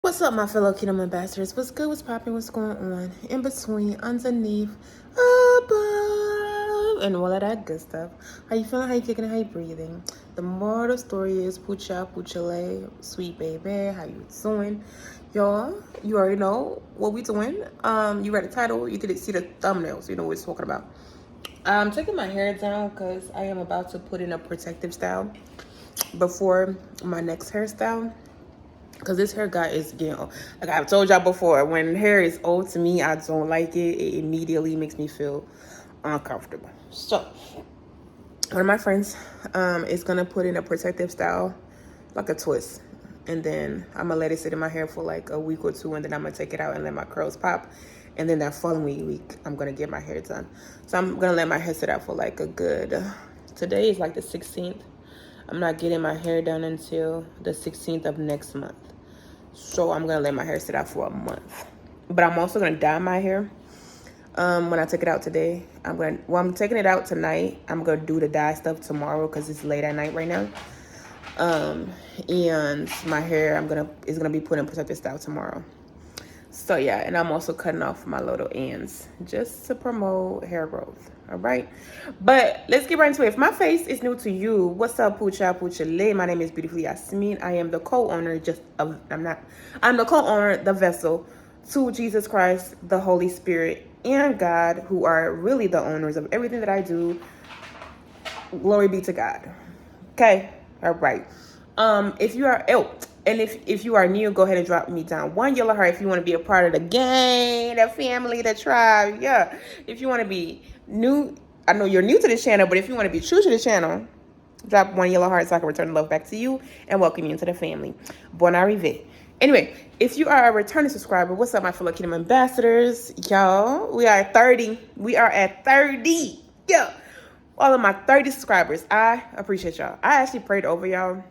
What's up, my fellow Kingdom Ambassadors? What's good? What's popping? What's going on? In between, underneath, above, and all of that good stuff. How you feeling? How you kicking? How you breathing? The moral of the story is Pucha, Puchale, sweet baby. How you doing? Y'all, you already know what we doing. You read the title. You did see the thumbnails. You know what we're talking about. I'm taking my hair down because I am about to put in a protective style before my next hairstyle. Because this hair guy is getting old. Like I've told y'all before, when hair is old to me, I don't like it. It immediately makes me feel uncomfortable. So, one of my friends is going to put in a protective style, like a twist. And then I'm going to let it sit in my hair for like a week or two. And then I'm going to take it out and let my curls pop. And then that following week, I'm going to get my hair done. So I'm going to let my hair sit out for like a good... Today is like the 16th. I'm not getting my hair done until the 16th of next month. So I'm gonna let my hair sit out for a month. But I'm also gonna dye my hair when I take it out today. I'm taking it out tonight. I'm gonna do the dye stuff tomorrow because it's late at night right now. And my hair is gonna be put in protective style tomorrow. So yeah, and I'm also cutting off my little ends just to promote hair growth. All right, but let's get right into it. If my face is new to you, what's up, Pucha Puchale? My name is Beautiful Yasmin. I am the co-owner. I'm the co-owner, the vessel to Jesus Christ, the Holy Spirit, and God, who are really the owners of everything that I do. Glory be to God. Okay, all right. If you are if you are new, go ahead and drop me down one yellow heart if you want to be a part of the gang, the family, the tribe. Yeah. If you want to be new, I know you're new to this channel, but if you want to be true to the channel, drop one yellow heart so I can return the love back to you and welcome you into the family. Bon arrivé. Anyway, if you are a returning subscriber, what's up, my fellow Kingdom Ambassadors? Y'all, we are at 30. We are at 30. Yeah. All of my 30 subscribers, I appreciate y'all. I actually prayed over y'all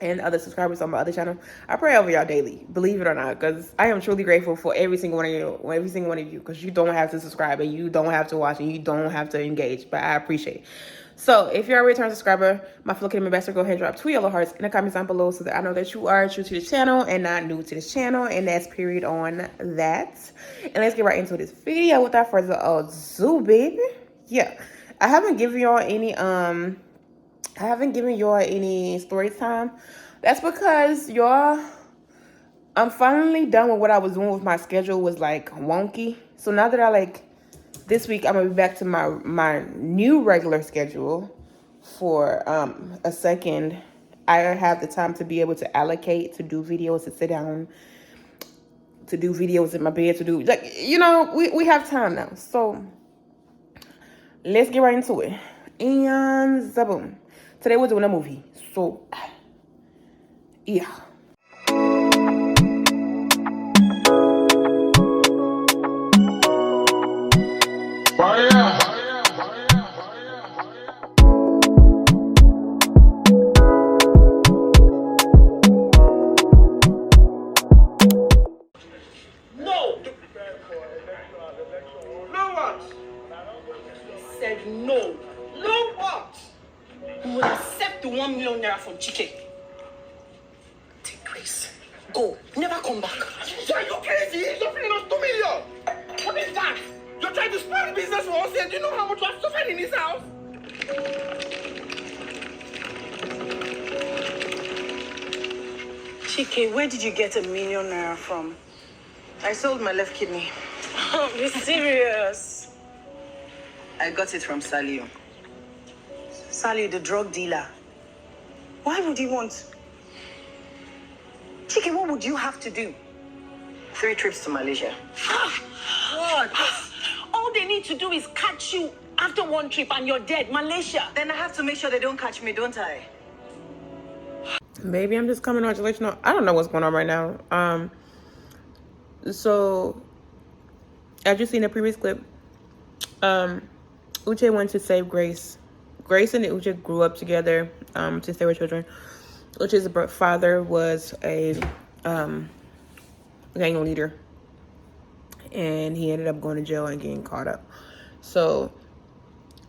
and other subscribers on my other channel. I pray over y'all daily, believe it or not, because I am truly grateful for every single one of you, because you don't have to subscribe and you don't have to watch and you don't have to engage, but I appreciate it. So if you're a return subscriber, my fellow Kingdom Ambassador, go ahead and drop 2 yellow hearts in the comments down below so that I know that you are true to the channel and not new to this channel, and that's period on that. And let's get right into this video without further ado, baby. Yeah, I haven't given y'all any story time. That's because I'm finally done with what I was doing with my schedule was like wonky. So now that this week I'm gonna be back to my new regular schedule for a second. I have the time to be able to allocate to do videos, to sit down, to do videos in my bed, to do we have time now. So let's get right into it. And zaboom. Today we're doing a movie. So yeah. From Chike. Take Grace. Go. Never come back. Are you crazy? He's offering us 2 million. What is that? You're trying to spoil the business for us here. Do you know how much I've suffered in this house? Chike, where did you get ₦1 million from? I sold my left kidney. Oh, be serious. I got it from Salio. Sally, the drug dealer. Why would he want? Chike, what would you have to do? 3 trips to Malaysia. What? All they need to do is catch you after 1 trip and you're dead. Malaysia. Then I have to make sure they don't catch me, don't I? Maybe I'm just coming on to let you know. I don't know what's going on right now. So as you seen in the previous clip, Uche went to save Grace. Grace and Uche grew up together since they were children. Uche's father was a gang leader, and he ended up going to jail and getting caught up. So,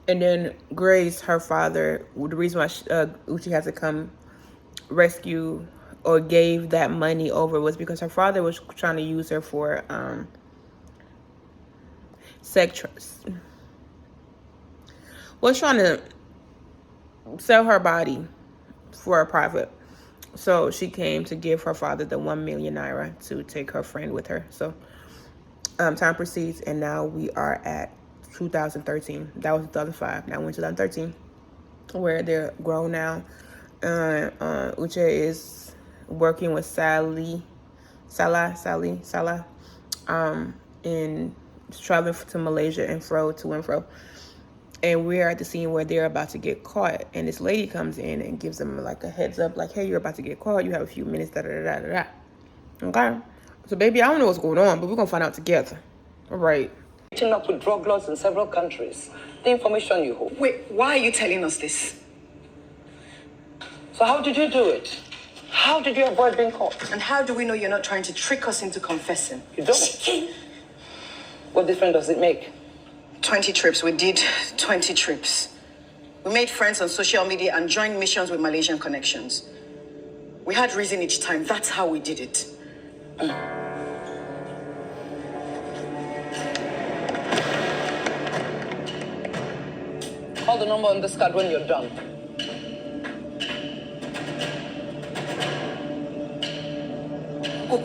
and then Grace, her father, the reason why Uche had to come rescue or gave that money over was because her father was trying to use her for was trying to sell her body for a profit. So she came to give her father the 1 million naira to take her friend with her. So time proceeds, and now we are at 2013. That was 2005. Now we're in 2013, where they're grown now. Uche is working with Salah, and traveling to Malaysia and to and fro. And we're at the scene where they're about to get caught, and this lady comes in and gives them like a heads up, like, "Hey, you're about to get caught. You have a few minutes." Da da da da da. Okay. So, baby, I don't know what's going on, but we're gonna find out together. All right. Meeting up with drug lords in several countries. The information you hold. Wait, why are you telling us this? So how did you do it? How did you avoid being caught? And how do we know you're not trying to trick us into confessing? You don't. What difference does it make? 20 trips. We did 20 trips. We made friends on social media and joined missions with Malaysian connections. We had reason each time. That's how we did it. Call the number on this card when you're done. Go.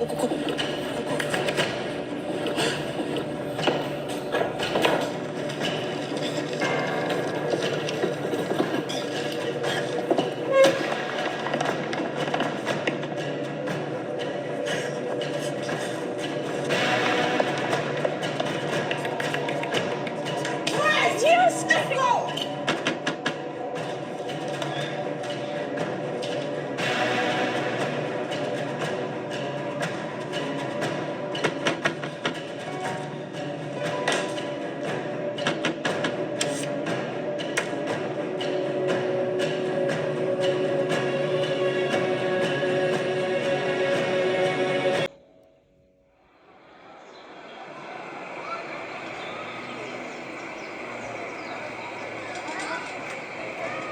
Yes, let's go.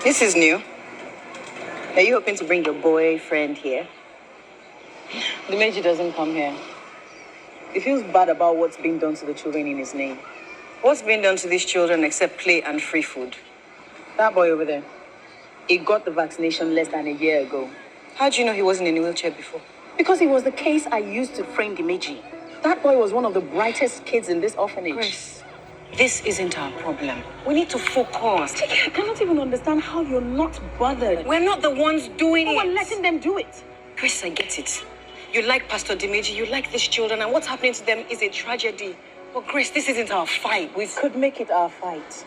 This is new. Are you hoping to bring your boyfriend here? The Meiji doesn't come here. He feels bad about what's being done to the children in his name. What's being done to these children except play and free food? That boy over there, he got the vaccination less than a year ago. How do you know he wasn't in a wheelchair before? Because he was the case I used to frame the Meiji. That boy was one of the brightest kids in this orphanage. Chris, this isn't our problem. We need to focus. I cannot even understand how you're not bothered. We're not the ones doing it. We're letting them do it. Chris, I get it. You like Pastor Dimeji, you like these children, and what's happening to them is a tragedy. But Chris, this isn't our fight. We could make it our fight.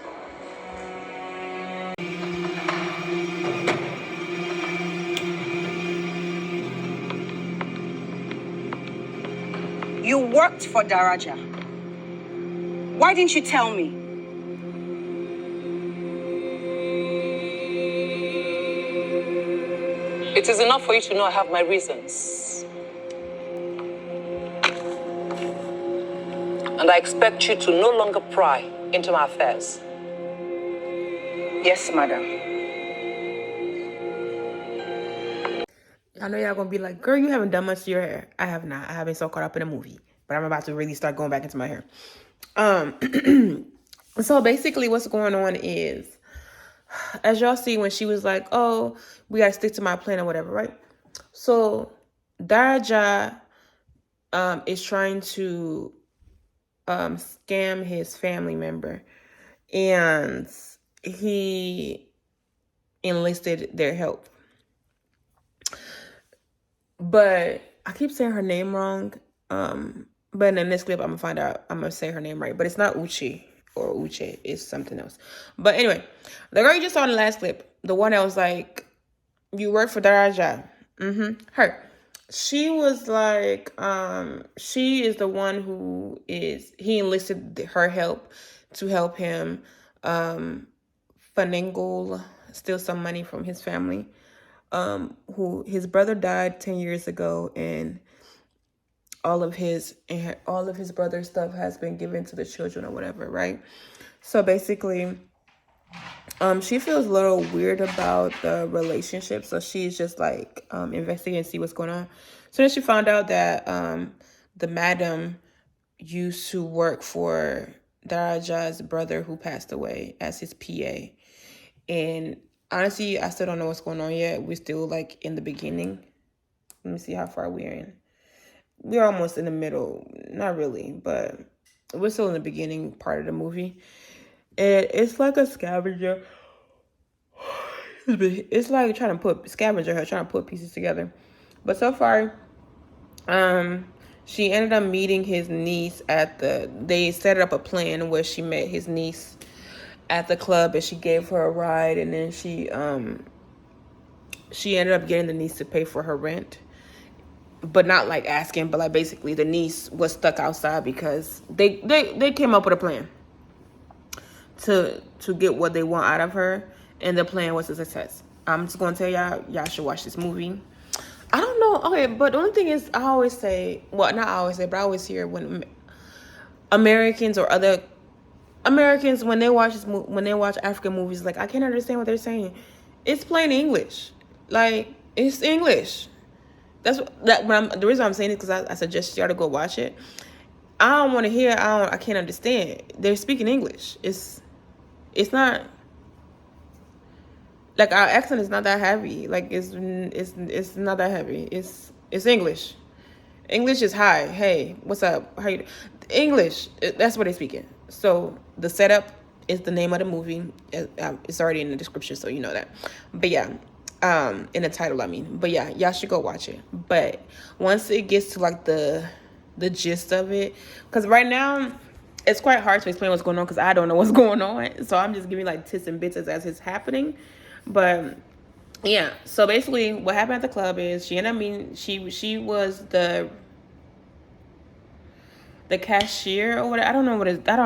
You worked for Daraja. Why didn't you tell me? It is enough for you to know I have my reasons. And I expect you to no longer pry into my affairs. Yes, madam. I know y'all gonna be like, "Girl, you haven't done much to your hair." I have not. I have been so caught up in a movie, but I'm about to really start going back into my hair. So basically what's going on is, as y'all see, when she was like, "Oh, we gotta stick to my plan," or whatever, right? So Daraja is trying to scam his family member, and he enlisted their help. But I keep saying her name wrong. But in this clip, I'm gonna say her name right. But it's not Uchi or Uche. It's something else. But anyway, the girl you just saw in the last clip, the one that was like, "You work for Daraja." Her. She was like, she is the one he enlisted her help to help him finagle, steal some money from his family. Who his brother died 10 years ago, and all of his brother's stuff has been given to the children or whatever, right? So basically, She feels a little weird about the relationship, so she's just like investigating and see what's going on. So then she found out that the madam used to work for Daraja's brother who passed away as his PA. And honestly, I still don't know what's going on yet. We're still like in the beginning. Let me see how far we're in. We're almost in the middle. Not really, but we're still in the beginning part of the movie. And it's like a scavenger. It's like trying to put pieces together. But so far, she ended up meeting his niece they set up a plan where she met his niece at the club and she gave her a ride, and then she ended up getting the niece to pay for her rent. But not like asking, but like basically the niece was stuck outside because they came up with a plan to get what they want out of her, and the plan was a success. I'm just gonna tell y'all should watch this movie. I don't know, okay, but the only thing is, I always say, well, not always say, but I always hear when Americans or other Americans, when they watch African movies, like, I can't understand what they're saying. It's plain English, like, it's English. The reason I'm saying it, because I suggest y'all to go watch it. I don't want to hear. I can't understand. They're speaking English. It's not like our accent is not that heavy. Like it's not that heavy. It's English. English is high. Hey, what's up? How you? English. That's what they're speaking. So the setup is the name of the movie. It's already in the description, so you know that. But yeah. In the title, I mean. But yeah, y'all should go watch it. But once it gets to like the gist of it, because right now it's quite hard to explain what's going on because I don't know what's going on. So I'm just giving like tits and bits as it's happening. But yeah, so basically what happened at the club is she ended up being she was the cashier or whatever. I don't know what it is. I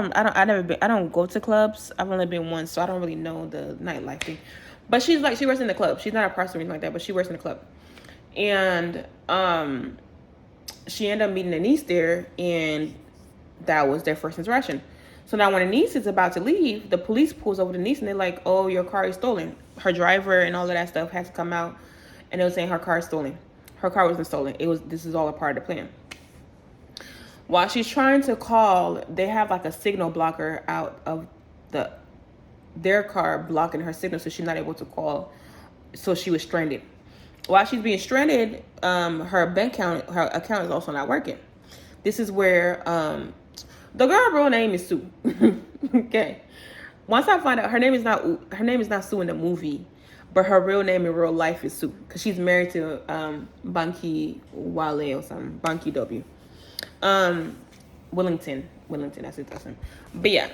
don't go to clubs. I've only been once, so I don't really know the nightlife thing. But she works in the club. She's not a prostitute or anything like that, but she works in the club. And she ended up meeting a niece there, and that was their first interaction. So now when the niece is about to leave, the police pulls over the niece, and they're like, oh, your car is stolen. Her driver and all of that stuff has to come out, and they were saying her car is stolen. Her car wasn't stolen. This is all a part of the plan. While she's trying to call, they have like a signal blocker out of their car blocking her signal, so she's not able to call. So she was stranded. While she's being stranded, her account is also not working. This is where the girl's real name is Sue. Okay. Once I find out her name is not Sue in the movie, but her real name in real life is Sue because she's married to Banky Wale or something. Banky W. Willington, that's his name. But yeah.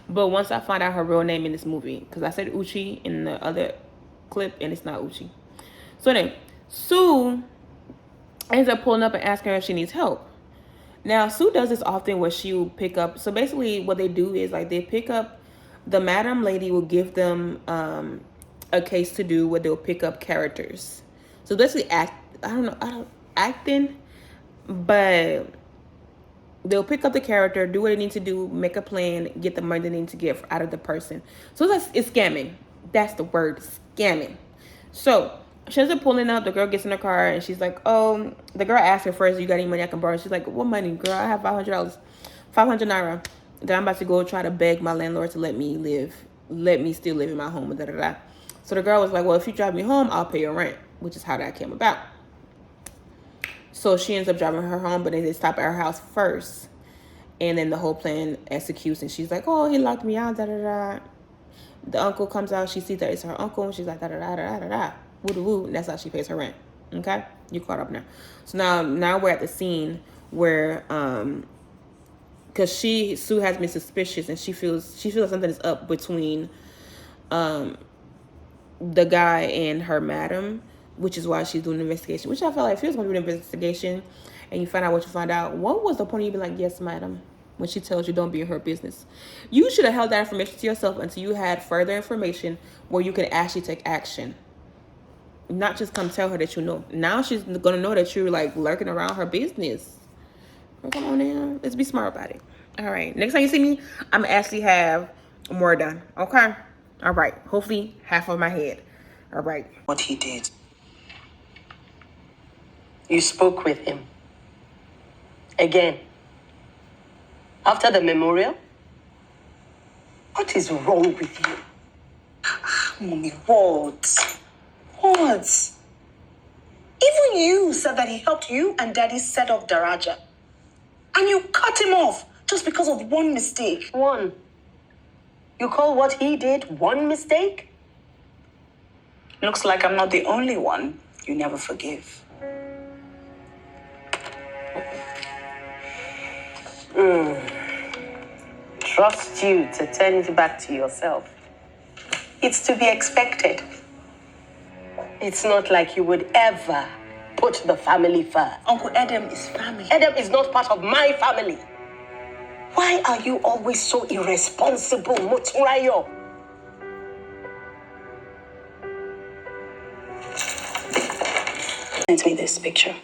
But once I find out her real name in this movie, because I said Uchi in the other clip, and it's not Uchi. So then, Sue ends up pulling up and asking her if she needs help. Now, Sue does this often where she will pick up. So basically, what they do is like they pick up. The madam lady will give them a case to do where they'll pick up characters. So basically, acting, but they'll pick up the character, do what they need to do, make a plan, get the money they need to get out of the person. So it's scamming. That's the word, scamming. So she ends up pulling up. The girl gets in her car and she's like, oh, the girl asked her first, you got any money I can borrow? She's like, what money, girl? I have $500, 500 naira. Then I'm about to go try to beg my landlord to let me still live in my home. Da, da, da. So the girl was like, well, if you drive me home, I'll pay your rent, which is how that came about. So she ends up driving her home, but then they stop at her house first. And then the whole plan executes. And she's like, oh, he locked me out, da-da-da. The uncle comes out. She sees that it's her uncle. And she's like, da-da-da-da-da-da. Woo-da-woo. And that's how she pays her rent. Okay? You caught up now. So now we're at the scene where, because Sue has been suspicious. And she feels like something is up between the guy and her madam, which is why she's doing an investigation, which I felt like if she was going to do an investigation and you find out what you find out, what was the point of you being like, yes, madam, when she tells you don't be in her business? You should have held that information to yourself until you had further information where you can actually take action. Not just come tell her that you know. Now she's going to know that you're like lurking around her business. Come on now. Let's be smart about it. All right. Next time you see me, I'm actually have More done. Okay. All right. Hopefully half of my head. All right. What he did. You spoke with him. Again. After the memorial? What is wrong with you? Mommy, what? What? Even you said that he helped you and Daddy set up Daraja. And you cut him off just because of one mistake. One? You call what he did one mistake? Looks like I'm not the only one you never forgive. Trust you to turn it back to yourself. It's to be expected. It's not like you would ever put the family first. Uncle Edem is family. Edem is not part of my family. Why are you always so irresponsible, Moturayo? Sent me this picture.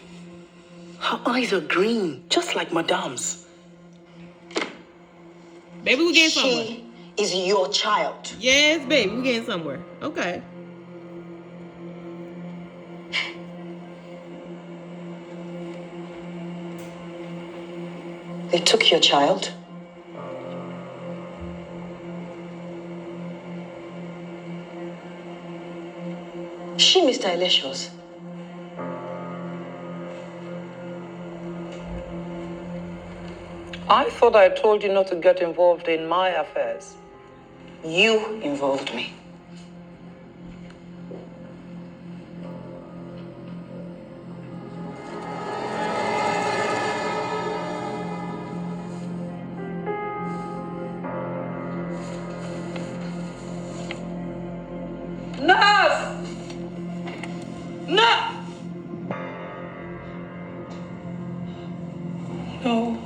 Her eyes are green, just like Madame's. Baby, we getting somewhere. She is your child. Yes, baby, we getting somewhere. Okay. They took your child. She, Mr. Elesios. I thought I told you not to get involved in my affairs. You involved me. Nurse! No! No.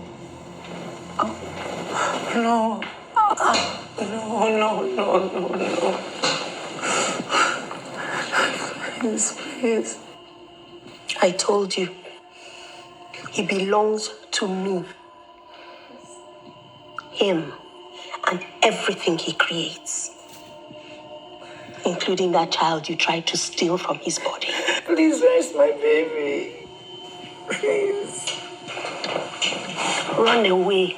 No. No. Please. I told you. He belongs to me. Him and everything he creates. Including that child you tried to steal from his body. Please raise my baby. Please. Run away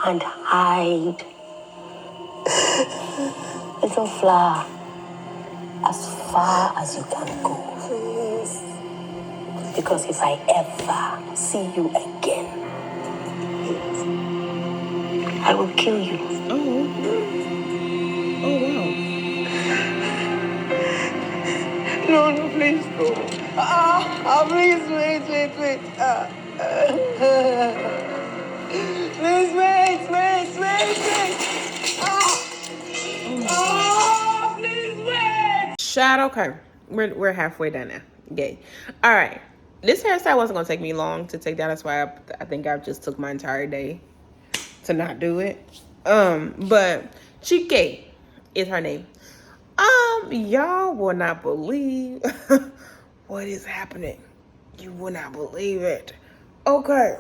and hide. Little flower, as far as you can go. Please. Because if I ever see you again, I will kill you. Oh. Oh, wow. No, please no. Please wait. Please wait. Please wait. Shadow. Okay. We're halfway done now. Yay. All right. This hairstyle wasn't gonna take me long to take down. That's why I think I just took my entire day to not do it. But Chike is her name. Y'all will not believe what is happening. You will not believe it. Okay.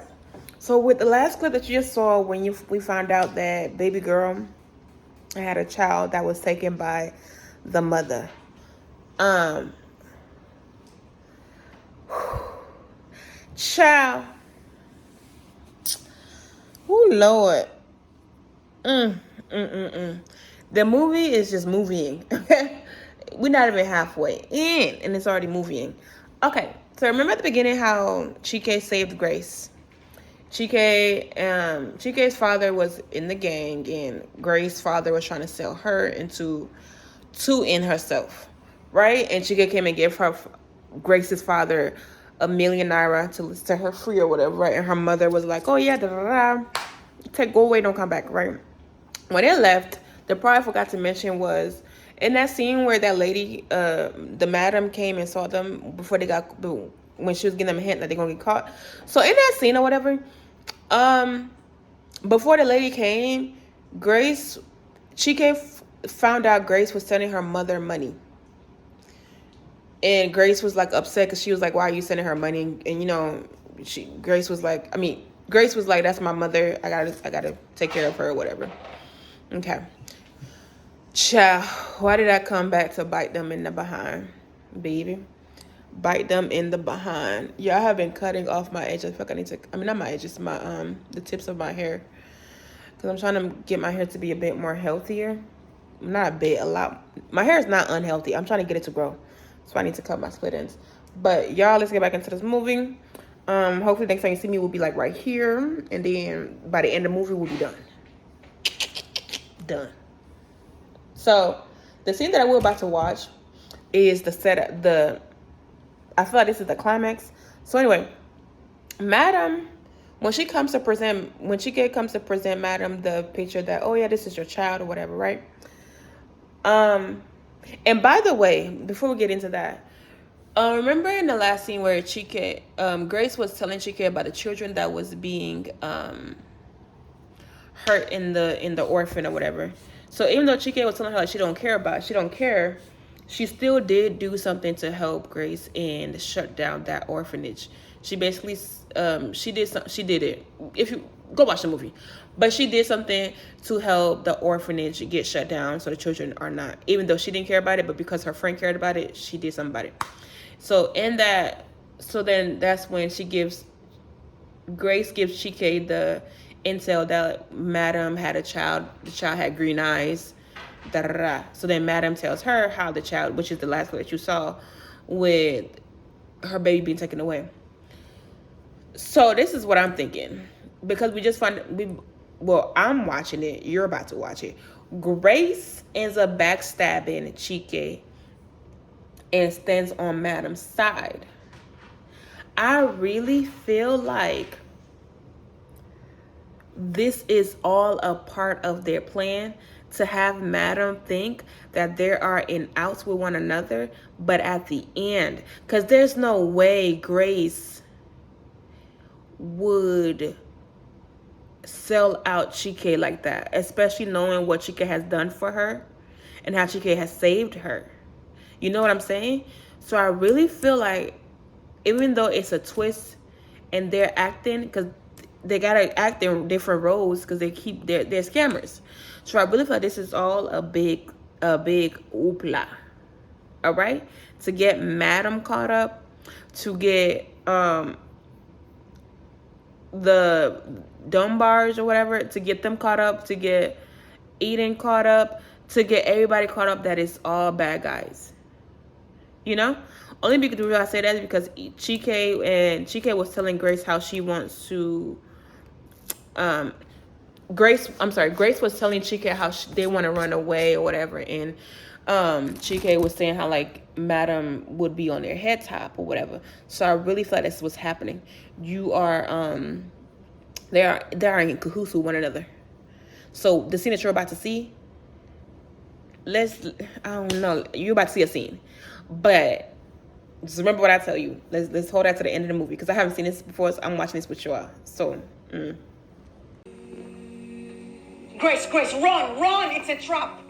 So with the last clip that you just saw, when we found out that baby girl had a child that was taken by the mother. Child. Oh Lord. The movie is just moving. We're not even halfway in, and it's already moving. Okay, so remember at the beginning how Chike saved Grace. Chike's father was in the gang, and Grace's father was trying to sell her into herself, right? And Chike came and gave her Grace's father $1 million to set her free or whatever, right? And her mother was like, "Oh yeah, go away, don't come back," right? When they left, the part I forgot to mention was in that scene where that lady, the madam came and saw them before they got, when she was giving them a hint that they're gonna get caught. So in that scene or whatever, before the lady came, Chike found out Grace was sending her mother money. And Grace was like upset because she was like, "Why are you sending her money?" And you know, Grace was like, "That's my mother. I gotta take care of her or whatever." Okay. Child, why did I come back to bite them in the behind, baby? Bite them in the behind. Yeah, I have been cutting off my edges. Fuck, I need to. I mean, not my edges, my the tips of my hair, because I'm trying to get my hair to be a bit more healthier. Not a bit, a lot. My hair is not unhealthy. I'm trying to get it to grow, so I need to cut my split ends. But y'all, let's get back into this movie. Hopefully next time you see me will be like right here, and then by the end of the movie we'll be done. Done. So the scene that we're about to watch is the setup. I feel like this is the climax. So anyway, Madam, when she comes to present Madam the picture that, oh yeah, this is your child or whatever, right? And by the way, before we get into that, remember in the last scene where Chike, Grace was telling Chike about the children that was being hurt in the orphan or whatever. So even though Chike was telling her like she don't care, she still did do something to help Grace and shut down that orphanage. She basically she did it. If you go watch the movie, but she did something to help the orphanage get shut down so the children are not, even though she didn't care about it, but because her friend cared about it, she did something about it. So then that's when Grace gives Chike the intel that Madam had a child. The child had green eyes. Da, da, da. So then Madam tells her how the child, which is the last clip that you saw, with her baby being taken away. So this is what I'm thinking, because I'm watching it. You're about to watch it. Grace ends up backstabbing Chike and stands on Madam's side. I really feel like this is all a part of their plan to have Madam think that there are in outs with one another, but at the end, because there's no way Grace would sell out Chike like that, especially knowing what Chike has done for her and how Chike has saved her. You know what I'm saying? So I really feel like, even though it's a twist and they're acting, because they gotta act in different roles because they're scammers. So I really feel like this is all a big oopla. All right, to get Madam caught up, to get the Dunbars or whatever, to get them caught up, to get Eden caught up, to get everybody caught up that is all bad guys. You know? Only because the reason I say that is because Chike was telling Grace how she wants to Grace was telling Chike how they want to run away or whatever, and Chike was saying how like Madam would be on their head top or whatever. So I really feel like that's what's happening. You are they are in cahoots with one another. So the scene that you're about to see, I don't know, you're about to see a scene, but just remember what I tell you. Let's hold that to the end of the movie, because I haven't seen this before, so I'm watching this with you all. So Grace, run! It's a trap.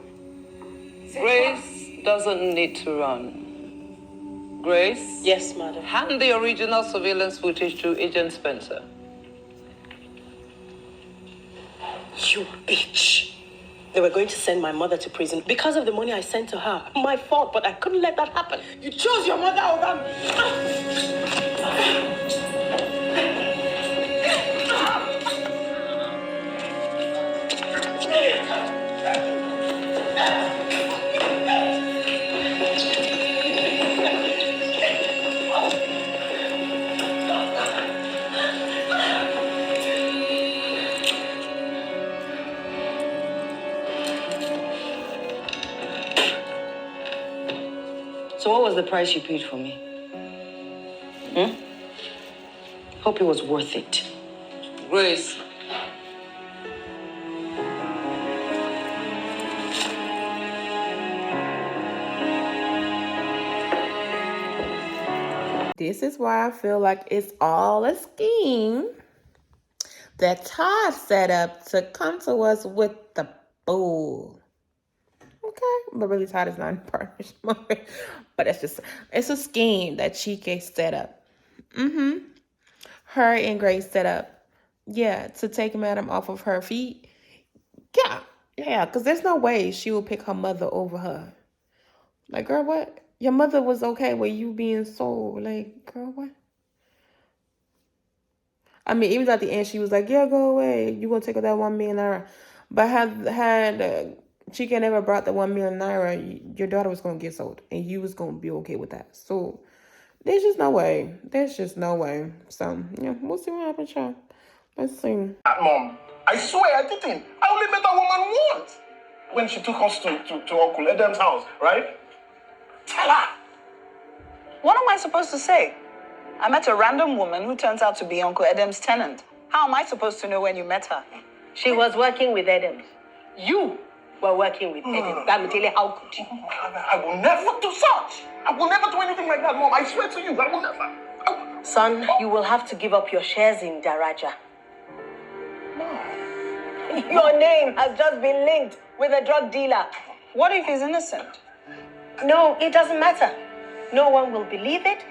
Grace doesn't need to run. Grace? Yes, madam. Hand the original surveillance footage to Agent Spencer. You bitch. They were going to send my mother to prison because of the money I sent to her. My fault, but I couldn't let that happen. You chose your mother over me. So what was the price you paid for me? Hope it was worth it. Grace. this is why I feel like it's all a scheme that Todd set up to come to us with the bull. Okay, but really Todd is not in partnership. But it's a scheme that Chike set up. Her and Grace set up. Yeah, to take Madam off of her feet. Yeah, Yeah, because there's no way she will pick her mother over her. Like, girl, what? Your mother was okay with you being sold. Like, girl, what? I mean, even at the end, she was like, "Yeah, go away. You gonna take that 1 million naira." But had Chika never brought the 1 million naira, your daughter was gonna get sold, and you was gonna be okay with that. So there's just no way. There's just no way. So yeah, we'll see what happens, y'all. Let's see. Mom, I swear I didn't. I only met that woman once when she took us to Uncle Edem's house, right? Tell her. What am I supposed to say? I met a random woman who turns out to be Uncle Edem's tenant. How am I supposed to know when you met her? She was working with Adam. You were working with Adam. Damitele, how could you? I will never do such. I will never do anything like that, Mom. I swear to you, I will never. Son, you will have to give up your shares in Daraja. Your name has just been linked with a drug dealer. What if he's innocent? No, it doesn't matter. No one will believe it,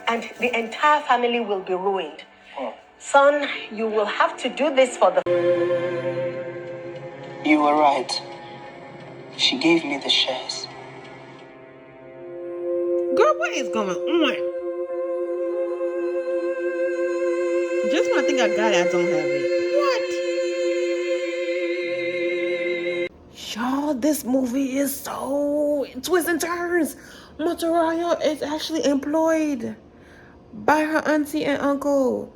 and the entire family will be ruined. Son, you will have to do this for the... You were right. She gave me the shares. Girl, what is going on? Just when I think I got it, I don't have it. What? Y'all, this movie is so twists and turns. Motoraya is actually employed by her auntie and uncle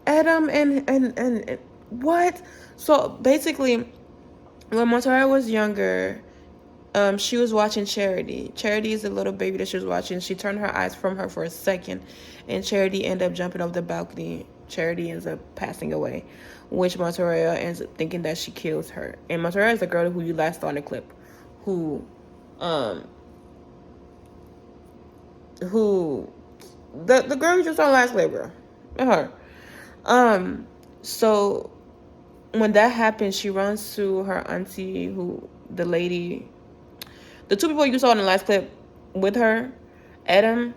Adam and what? So basically, when Motoraya was younger, she was watching Charity. Charity is a little baby that she was watching. She turned her eyes from her for a second, and Charity ended up jumping off the balcony. Charity ends up passing away, which Motoraya ends up thinking that she kills her. And Motoraya is the girl who you last saw in the clip, who the girl you just saw last clip, girl, her. So when that happens, she runs to her auntie, the two people you saw in the last clip with her, Adam,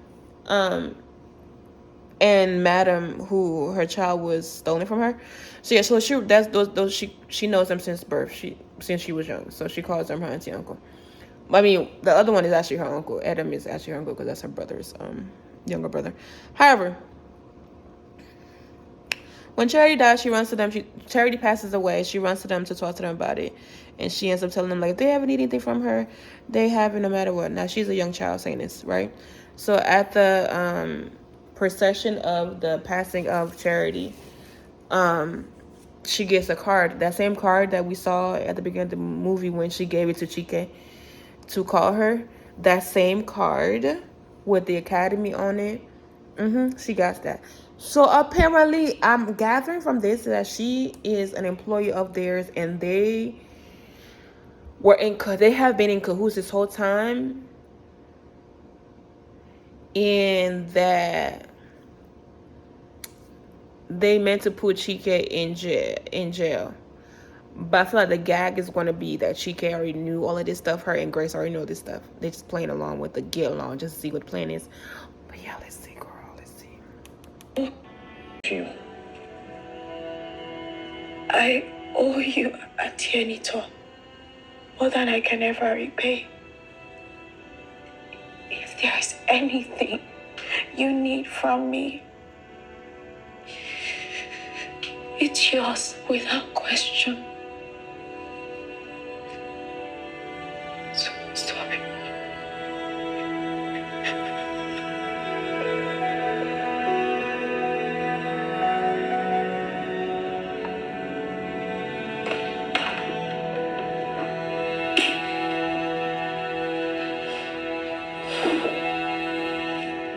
and Madam, who her child was stolen from her. So yeah, so she knows them since birth. Since she was young, so she calls them her auntie and uncle. I mean, the other one is actually her uncle. Adam is actually her uncle because that's her brother's younger brother. However, when Charity dies, she runs to them. Charity passes away. She runs to them to talk to them about it. And she ends up telling them, like, if they ever need anything from her, they have it no matter what. Now, she's a young child saying this, right? So at the procession of the passing of Charity, she gets a card. That same card that we saw at the beginning of the movie when she gave it to Chike to call her. That same card with the academy on it. She got that. So apparently, I'm gathering from this that she is an employee of theirs, and they have been in cahoots this whole time, in that they meant to put Chike in jail. But I feel like the gag is going to be that Chike already knew all of this stuff. Her and Grace already know this stuff. They're just playing along with the get along just to see what the plan is. But yeah, let's see, girl. Let's see. You. I owe you a tianito more than I can ever repay. If there is anything you need from me, it's yours without question. So stop it.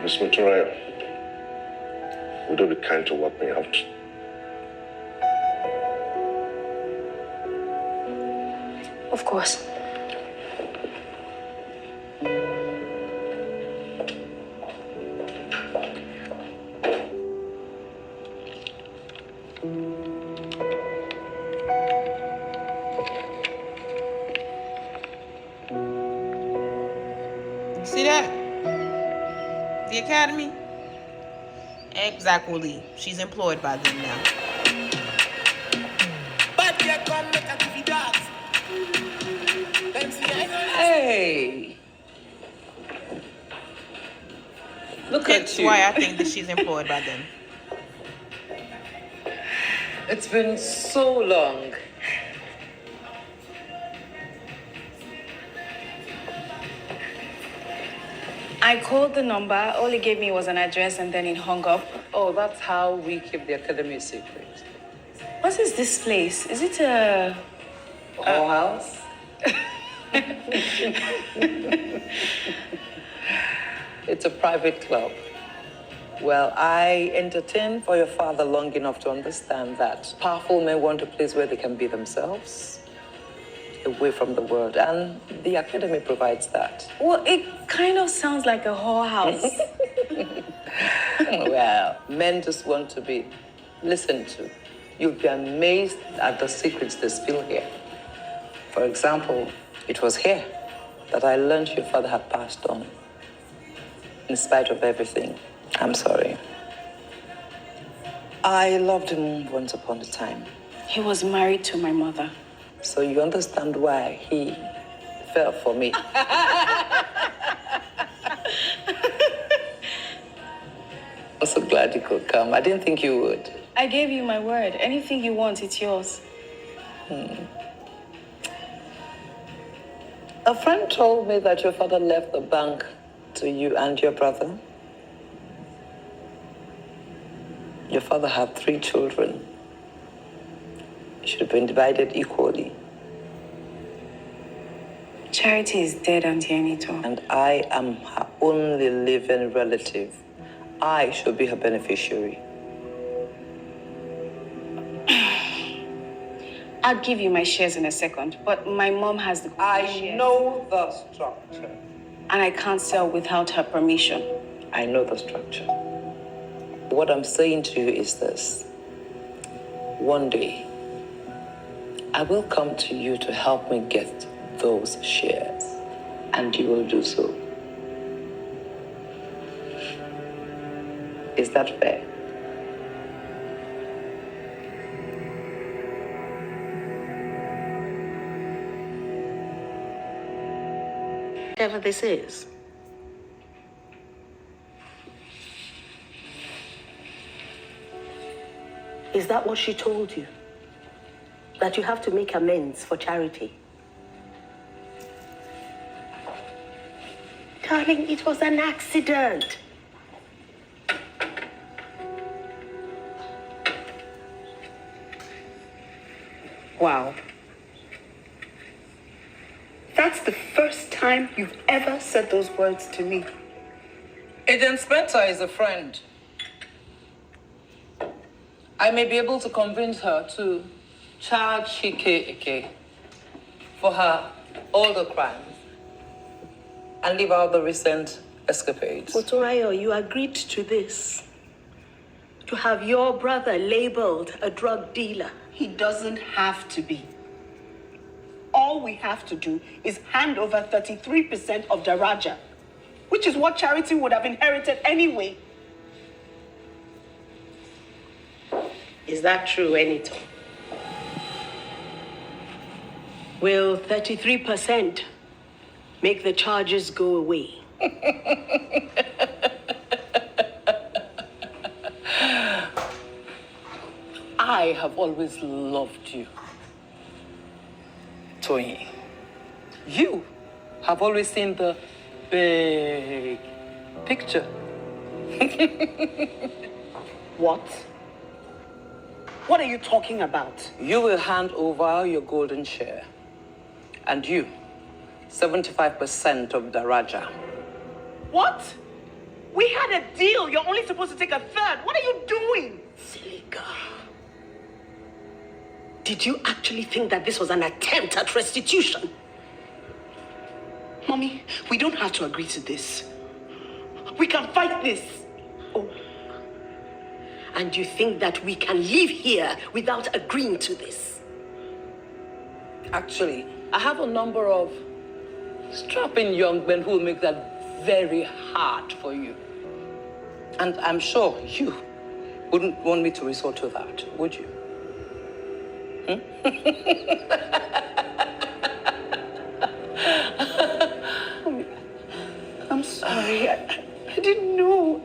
Miss Motoraya, would you be kind to walk me out? Of course. See that? The academy? Exactly. She's employed by them now. But you come make activities. Hey! Look That's at you. why I think that she's employed by them. It's been so long. I called the number. All it gave me was an address and then it hung up. Oh, that's how we keep the academy secret. What is this place? Is it a... Our house? It's a private club. Well, I entertained for your father long enough to understand that powerful men want a place where they can be themselves, away from the world, and the academy provides that. Well, it kind of sounds like a whorehouse. Well, men just want to be listened to. You'll be amazed at the secrets they spill here. For example, it was here that I learned your father had passed on. In spite of everything, I'm sorry. I loved him once upon a time. He was married to my mother. So you understand why he fell for me. I'm so glad you could come. I didn't think you would. I gave you my word. Anything you want, it's yours. A friend told me that your father left the bank to you and your brother. Your father had 3 children. It should have been divided equally. Charity is dead, Auntie Anito. And I am her only living relative. I should be her beneficiary. I'll give you my shares in a second, but my mom has the shares. know the structure. And I can't sell without her permission. I know the structure. What I'm saying to you is this. One day, I will come to you to help me get those shares, and you will do so. Is that fair? Whatever this is. Is that what she told you? That you have to make amends for Charity? Darling, it was an accident. Wow. That's the first time you've ever said those words to me. Agent Spencer is a friend. I may be able to convince her to charge Chike for her older crimes and leave out the recent escapades. Motorayo, you agreed to this. To have your brother labeled a drug dealer. He doesn't have to be. All we have to do is hand over 33% of Daraja, which is what Charity would have inherited anyway. Is that true, Anito? Will 33% make the charges go away? I have always loved you, Toyi. You have always seen the big picture. What? What are you talking about? You will hand over your golden share. And you, 75% of Daraja. What? We had a deal. You're only supposed to take a third. What are you doing? Silly girl. Did you actually think that this was an attempt at restitution? Mommy, we don't have to agree to this. We can fight this. Oh. And you think that we can live here without agreeing to this? Actually, I have a number of strapping young men who will make that very hard for you. And I'm sure you wouldn't want me to resort to that, would you? sorry. I didn't know.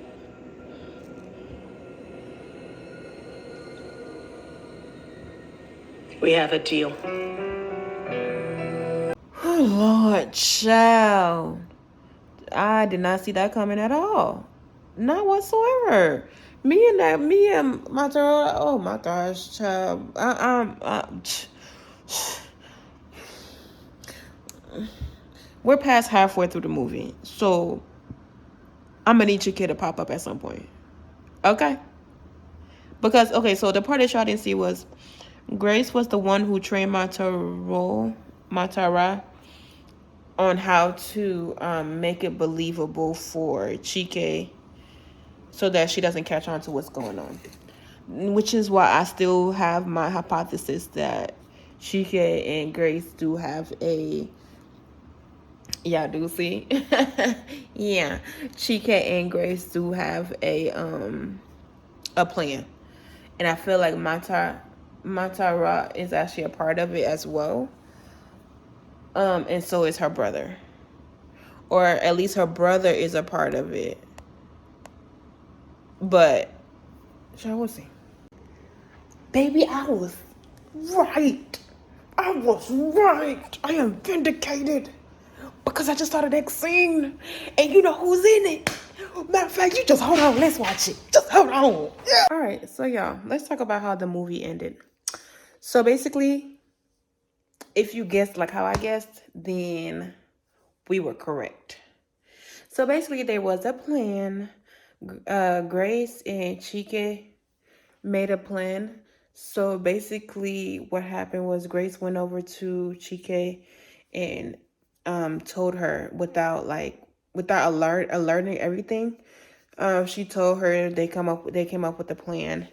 We have a deal. Oh, Lord, child. I did not see that coming at all. Not whatsoever. Me and Montero, oh my gosh, child. We're past halfway through the movie. So I'm gonna need your kid to pop up at some point. Okay? Because, okay, so the part that y'all didn't see was Grace was the one who trained Matara on how to make it believable for Chike so that she doesn't catch on to what's going on. Which is why I still have my hypothesis that Chike and Grace do have a... Yeah, do see? Yeah. Chike and Grace do have a plan. And I feel like Matara is actually a part of it as well. And so is her brother. Or at least her brother is a part of it. But, shall we see? Baby, I was right. I was right. I am vindicated. Because I just saw the next scene. And you know who's in it. Matter of fact, you just hold on. Let's watch it. Just hold on. Yeah. All right. So, y'all, let's talk about how the movie ended. So, basically, if you guessed like how I guessed, then we were correct. So, basically, there was a plan. Grace and Chike made a plan. So, basically, what happened was Grace went over to Chike and told her without alerting everything. She told her they came up with a plan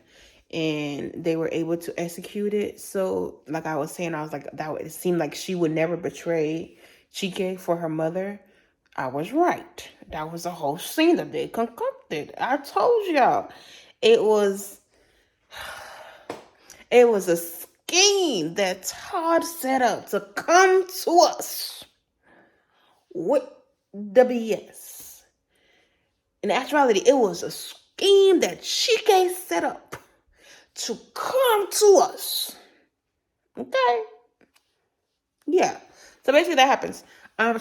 and they were able to execute it. So like I was saying, I was like, it seemed like she would never betray Chike for her mother. I was right. That was a whole scene that they concocted. I told y'all. It was a scheme that Todd set up to come to us with the BS. In actuality, it was a scheme that Chike set up to come to us. Okay? Yeah. So basically that happens.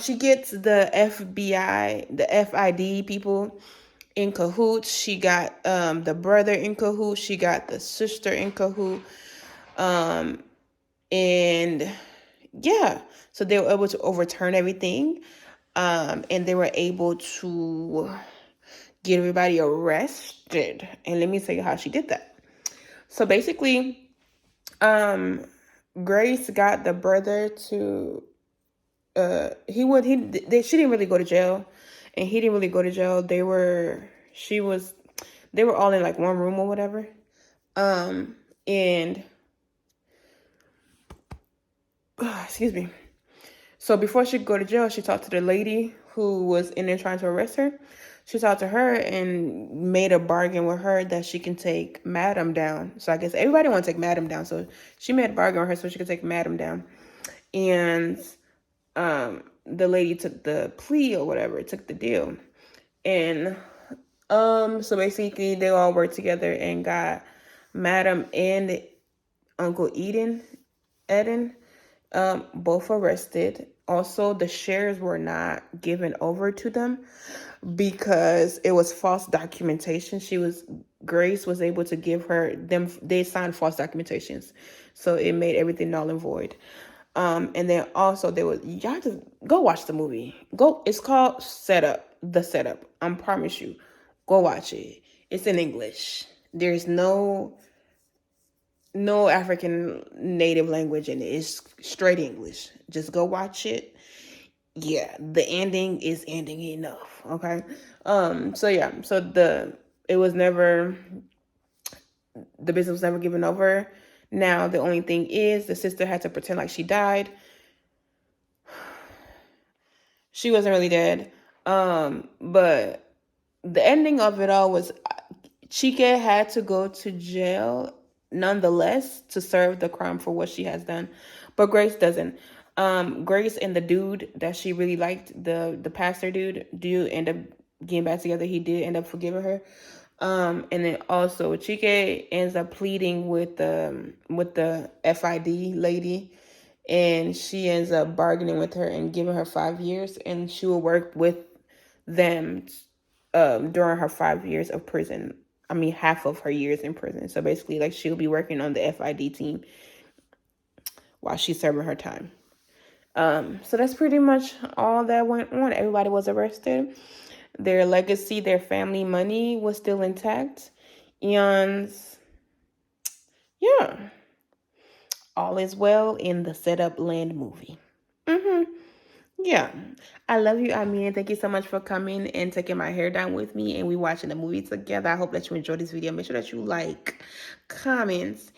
She gets the FBI, the FID people in cahoots. She got the brother in cahoots. She got the sister in cahoots. And yeah, so they were able to overturn everything. And they were able to get everybody arrested. And let me tell you how she did that. So basically, Grace got the brother to she didn't really go to jail, and he didn't really go to jail. They were all in like one room or whatever. And excuse me. So before she could go to jail, she talked to the lady who was in there trying to arrest her. She talked to her and made a bargain with her that she can take Madam down. So I guess everybody wants to take Madam down. So she made a bargain with her so she could take Madam down. And the lady took the plea or whatever, took the deal. And so basically they all worked together and got Madam and Uncle Eden both arrested. Also, the shares were not given over to them because it was false documentation. Grace was able to give her them. They signed false documentations, so it made everything null and void. And then also y'all just go watch the movie. It's called The Setup. I promise you, go watch it. It's in English. There's no African native language in it. It's straight English. Just go watch it. Yeah, the ending is ending enough. Okay. So yeah, the business was never given over. Now the only thing is the sister had to pretend like she died. She wasn't really dead. But the ending of it all was Chike had to go to jail nonetheless to serve the crime for what she has done. But Grace doesn't. Grace and the dude that she really liked, the pastor dude end up getting back together, he did end up forgiving her. And then also Chike ends up pleading with the FID lady, and she ends up bargaining with her and giving her 5 years, and she will work with them during her 5 years of prison. I mean, half of her years in prison. So basically, like, she'll be working on the FID team while she's serving her time. So that's pretty much all that went on. Everybody was arrested. Their legacy, their family money was still intact. Eon's, yeah, all is well in the Setup Land movie. Yeah, I love you. I mean, thank you so much for coming and taking my hair down with me, and we watching the movie together. I hope that you enjoyed this video. Make sure that you like, comments,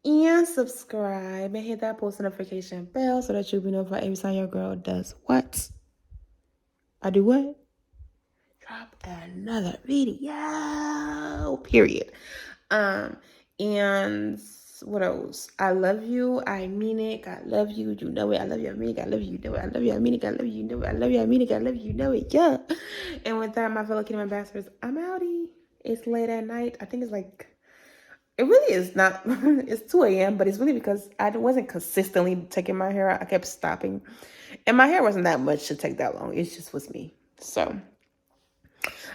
and subscribe, and hit that post notification bell so that you'll be notified every time your girl does what? I do what? Drop another video. Period. And what else? I love you. I mean it. God love you. You know it. I love you. I mean it. God love you. You know it. I love you. I mean it. God love you. You know it. I love you. I mean it. God love you. You know it. Yeah. And with that, my fellow Kingdom ambassadors, I'm outie. It's late at night. I think it's like, it really is not, it's 2 a.m., but it's really because I wasn't consistently taking my hair out. I kept stopping. And my hair wasn't that much to take that long. It just was me. So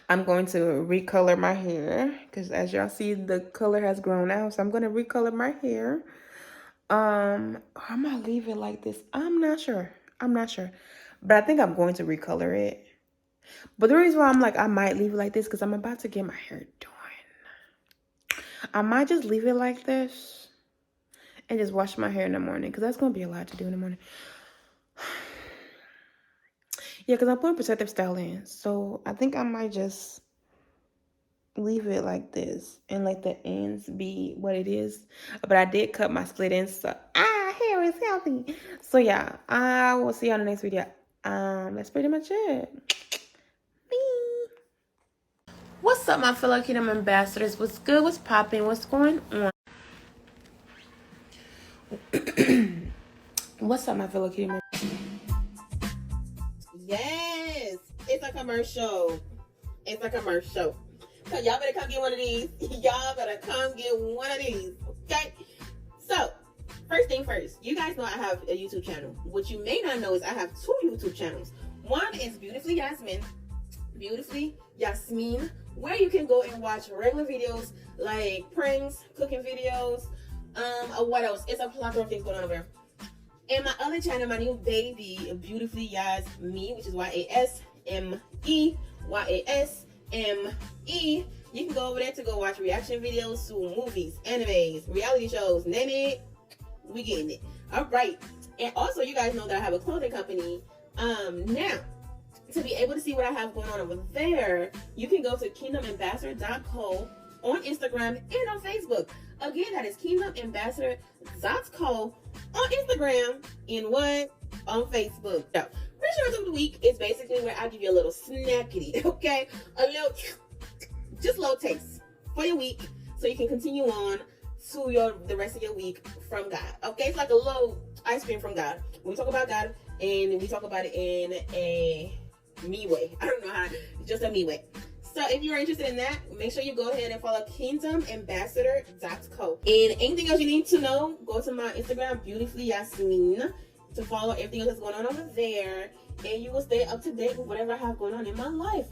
I'm going to recolor my hair because as y'all see, the color has grown out. So I'm going to recolor my hair. I might leave it like this. I'm not sure. But I think I'm going to recolor it. But the reason why I'm like, I might leave it like this because I'm about to get my hair done. I might just leave it like this and just wash my hair in the morning because that's going to be a lot to do in the morning. Yeah, because I'm putting protective style in. So I think I might just leave it like this and let the ends be what it is. But I did cut my split ends, so hair is healthy. So yeah, I will see you on the next video. That's pretty much it. Bye. What's up, my fellow Kingdom ambassadors? What's good? What's popping? What's going on? What's up, my fellow Kingdom? Yes, it's a commercial. It's a commercial. So y'all better come get one of these. Y'all better come get one of these. Okay? So, first thing first, you guys know I have a YouTube channel. What you may not know is I have 2 YouTube channels. One is Beautifully Yasmin, where you can go and watch regular videos like pranks, cooking videos, what else? It's a plethora of things going on over there. And my other channel, my new baby, Beautifully Yasme, which is YASME, YASME. You can go over there to go watch reaction videos to movies, animes, reality shows, name it, we getting it. All right. And also, you guys know that I have a clothing company. Now, to be able to see what I have going on over there, you can go to kingdomambassador.co on Instagram and on Facebook. Again, that is kingdomambassador.co on Instagram and what? On Facebook. So, Reassurance of the Week is basically where I give you a little snackity, okay? A little, just little taste for your week so you can continue on to the rest of your week from God, okay? It's like a little ice cream from God. We talk about God and we talk about it in a me way. I don't know how, just a me way. So if you're interested in that, make sure you go ahead and follow kingdomambassador.co. And anything else you need to know, go to my Instagram, Beautifully Yasmin, to follow everything else that's going on over there. And you will stay up to date with whatever I have going on in my life.